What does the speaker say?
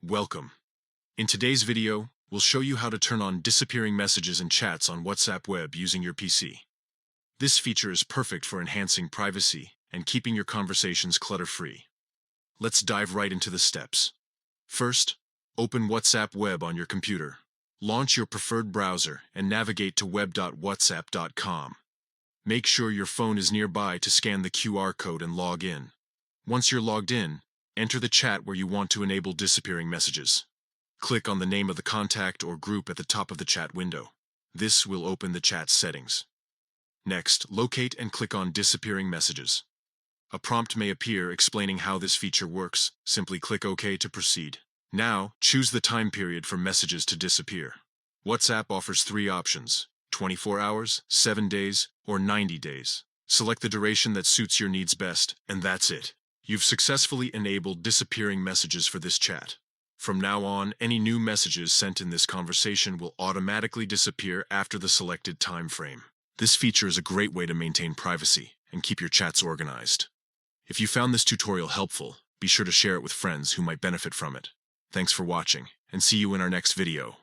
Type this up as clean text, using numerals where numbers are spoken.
Welcome. In today's video, we'll show you how to turn on disappearing messages and chats on WhatsApp web using your PC. This feature is perfect for enhancing privacy and keeping your conversations clutter-free. Let's dive right into the steps. First, open WhatsApp web on your computer. Launch your preferred browser and navigate to web.whatsapp.com. Make sure your phone is nearby to scan the QR code and log in. Once you're logged in, enter the chat where you want to enable disappearing messages. Click on the name of the contact or group at the top of the chat window. This will open the chat settings. Next, locate and click on Disappearing Messages. A prompt may appear explaining how this feature works. Simply click OK to proceed. Now, choose the time period for messages to disappear. WhatsApp offers 3 options: 24 hours, 7 days, or 90 days. Select the duration that suits your needs best, and that's it. You've successfully enabled disappearing messages for this chat. From now on, any new messages sent in this conversation will automatically disappear after the selected time frame. This feature is a great way to maintain privacy and keep your chats organized. If you found this tutorial helpful, be sure to share it with friends who might benefit from it. Thanks for watching, and see you in our next video.